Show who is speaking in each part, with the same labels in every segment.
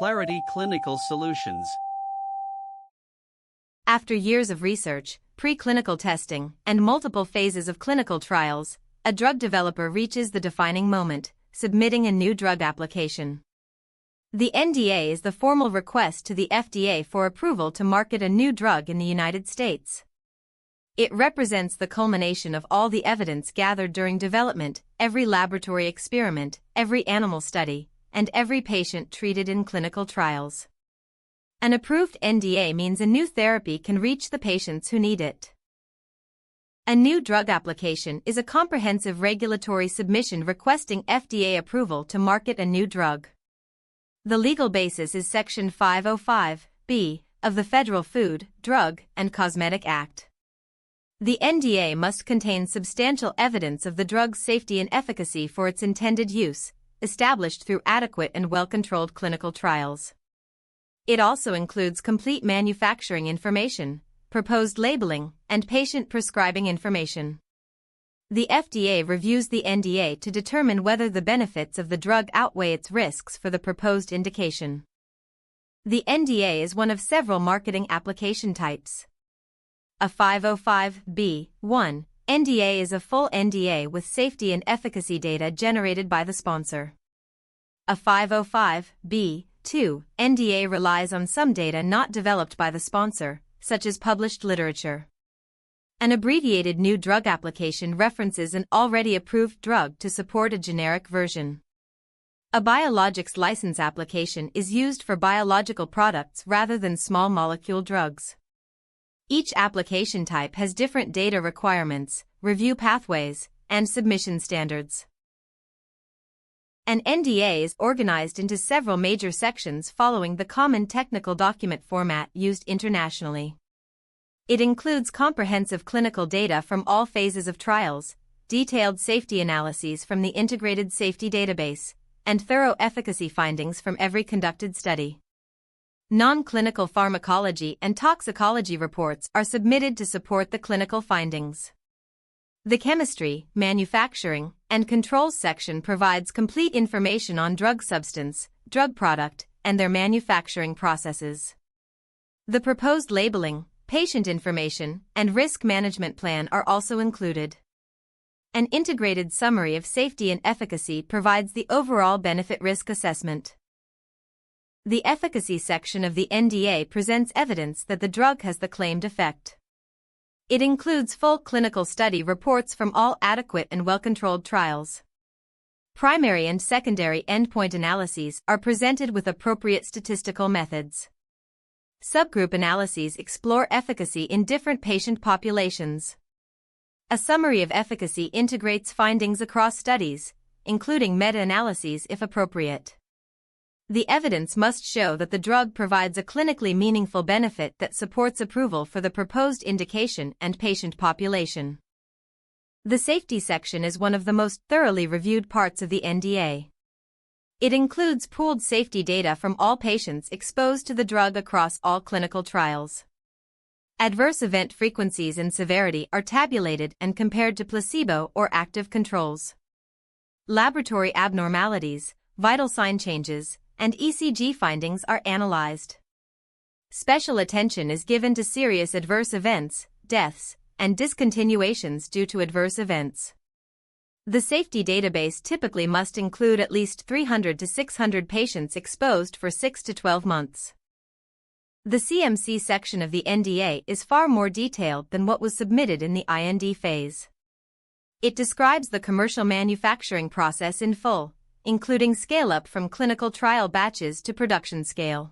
Speaker 1: Clarity Clinical Solutions.
Speaker 2: After years of research, preclinical testing, and multiple phases of clinical trials, a drug developer reaches the defining moment, submitting a new drug application. The NDA is the formal request to the FDA for approval to market a new drug in the United States. It represents the culmination of all the evidence gathered during development, every laboratory experiment, every animal study, and every patient treated in clinical trials. An approved NDA means a new therapy can reach the patients who need it. A new drug application is a comprehensive regulatory submission requesting FDA approval to market a new drug. The legal basis is Section 505(b) of the Federal Food, Drug, and Cosmetic Act. The NDA must contain substantial evidence of the drug's safety and efficacy for its intended use, established through adequate and well-controlled clinical trials. It also includes complete manufacturing information, proposed labeling, and patient prescribing information. The FDA reviews the NDA to determine whether the benefits of the drug outweigh its risks for the proposed indication. The NDA is one of several marketing application types. A 505(b)(1) NDA is a full NDA with safety and efficacy data generated by the sponsor. A 505(b)(2) NDA relies on some data not developed by the sponsor, such as published literature. An abbreviated new drug application references an already approved drug to support a generic version. A biologics license application is used for biological products rather than small molecule drugs. Each application type has different data requirements, review pathways, and submission standards. An NDA is organized into several major sections following the common technical document format used internationally. It includes comprehensive clinical data from all phases of trials, detailed safety analyses from the Integrated Safety Database, and thorough efficacy findings from every conducted study. Non-clinical pharmacology and toxicology reports are submitted to support the clinical findings. The Chemistry, Manufacturing, and Controls section provides complete information on drug substance, drug product, and their manufacturing processes. The proposed labeling, patient information, and risk management plan are also included. An integrated summary of safety and efficacy provides the overall benefit-risk assessment. The Efficacy section of the NDA presents evidence that the drug has the claimed effect. It includes full clinical study reports from all adequate and well-controlled trials. Primary and secondary endpoint analyses are presented with appropriate statistical methods. Subgroup analyses explore efficacy in different patient populations. A summary of efficacy integrates findings across studies, including meta-analyses if appropriate. The evidence must show that the drug provides a clinically meaningful benefit that supports approval for the proposed indication and patient population. The Safety section is one of the most thoroughly reviewed parts of the NDA. It includes pooled safety data from all patients exposed to the drug across all clinical trials. Adverse event frequencies and severity are tabulated and compared to placebo or active controls. Laboratory abnormalities, vital sign changes, and ECG findings are analyzed. Special attention is given to serious adverse events, deaths, and discontinuations due to adverse events. The safety database typically must include at least 300 to 600 patients exposed for 6 to 12 months. The CMC section of the NDA is far more detailed than what was submitted in the IND phase. It describes the commercial manufacturing process in full, including scale-up from clinical trial batches to production scale.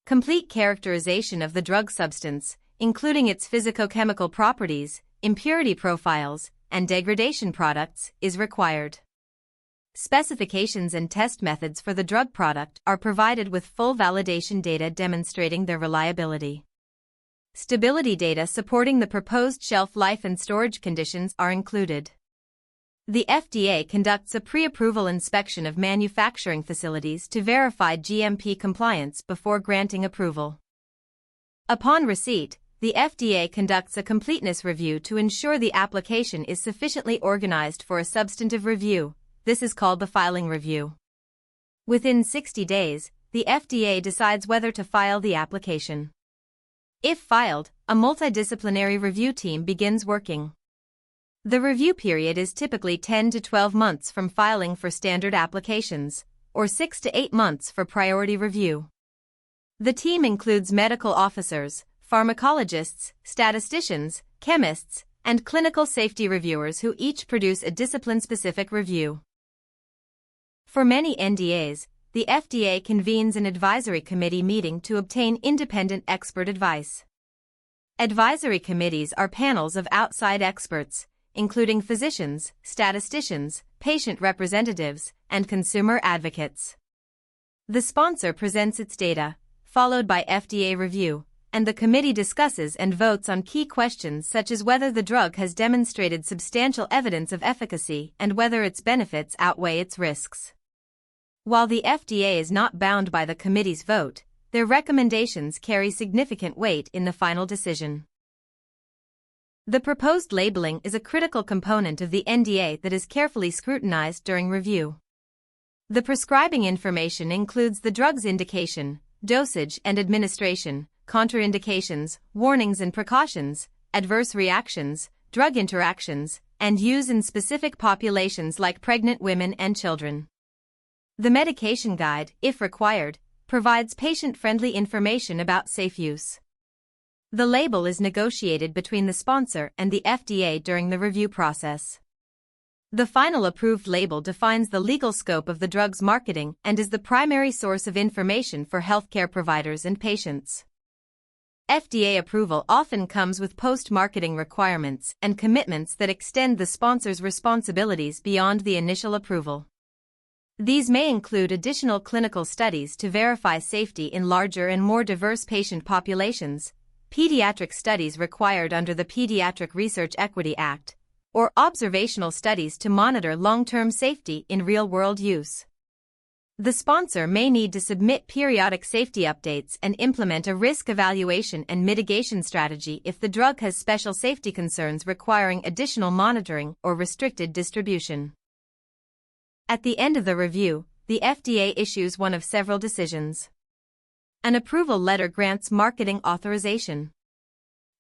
Speaker 2: Complete characterization of the drug substance, including its physicochemical properties, impurity profiles, and degradation products, is required. Specifications and test methods for the drug product are provided with full validation data demonstrating their reliability. Stability data supporting the proposed shelf life and storage conditions are included. The FDA conducts a pre-approval inspection of manufacturing facilities to verify GMP compliance before granting approval. Upon receipt, the FDA conducts a completeness review to ensure the application is sufficiently organized for a substantive review. This is called the filing review. Within 60 days, the FDA decides whether to file the application. If filed, a multidisciplinary review team begins working. The review period is typically 10 to 12 months from filing for standard applications, or 6 to 8 months for priority review. The team includes medical officers, pharmacologists, statisticians, chemists, and clinical safety reviewers who each produce a discipline-specific review. For many NDAs, the FDA convenes an advisory committee meeting to obtain independent expert advice. Advisory committees are panels of outside experts, including physicians, statisticians, patient representatives, and consumer advocates. The sponsor presents its data, followed by FDA review, and the committee discusses and votes on key questions such as whether the drug has demonstrated substantial evidence of efficacy and whether its benefits outweigh its risks. While the FDA is not bound by the committee's vote, their recommendations carry significant weight in the final decision. The proposed labeling is a critical component of the NDA that is carefully scrutinized during review. The prescribing information includes the drug's indication, dosage and administration, contraindications, warnings and precautions, adverse reactions, drug interactions, and use in specific populations like pregnant women and children. The medication guide, if required, provides patient-friendly information about safe use. The label is negotiated between the sponsor and the FDA during the review process. The final approved label defines the legal scope of the drug's marketing and is the primary source of information for healthcare providers and patients. FDA approval often comes with post-marketing requirements and commitments that extend the sponsor's responsibilities beyond the initial approval. These may include additional clinical studies to verify safety in larger and more diverse patient populations, pediatric studies required under the Pediatric Research Equity Act, or observational studies to monitor long-term safety in real-world use. The sponsor may need to submit periodic safety updates and implement a risk evaluation and mitigation strategy if the drug has special safety concerns requiring additional monitoring or restricted distribution. At the end of the review, the FDA issues one of several decisions. An approval letter grants marketing authorization.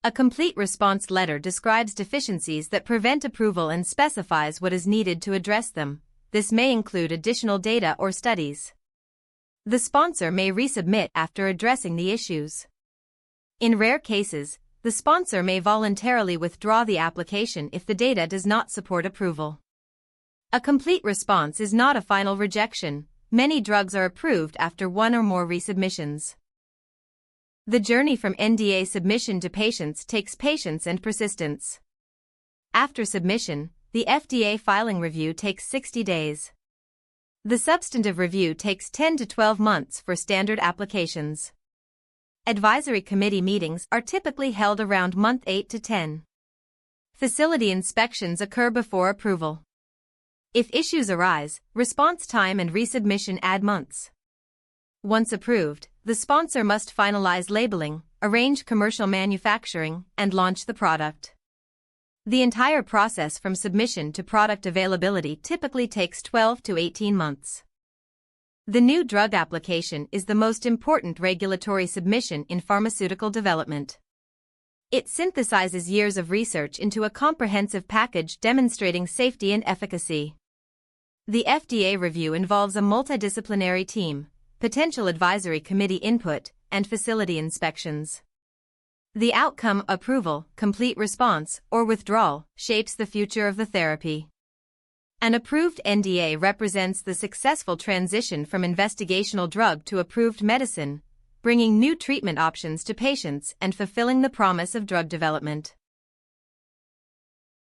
Speaker 2: A complete response letter describes deficiencies that prevent approval and specifies what is needed to address them. This may include additional data or studies. The sponsor may resubmit after addressing the issues. In rare cases, the sponsor may voluntarily withdraw the application if the data does not support approval. A complete response is not a final rejection. Many drugs are approved after one or more resubmissions. The journey from NDA submission to patients takes patience and persistence. After submission, the FDA filing review takes 60 days. The substantive review takes 10 to 12 months for standard applications. Advisory committee meetings are typically held around month 8 to 10. Facility inspections occur before approval. If issues arise, response time and resubmission add months. Once approved, the sponsor must finalize labeling, arrange commercial manufacturing, and launch the product. The entire process from submission to product availability typically takes 12 to 18 months. The new drug application is the most important regulatory submission in pharmaceutical development. It synthesizes years of research into a comprehensive package demonstrating safety and efficacy. The FDA review involves a multidisciplinary team, potential advisory committee input, and facility inspections. The outcome, approval, complete response, or withdrawal, shapes the future of the therapy. An approved NDA represents the successful transition from investigational drug to approved medicine, bringing new treatment options to patients and fulfilling the promise of drug development.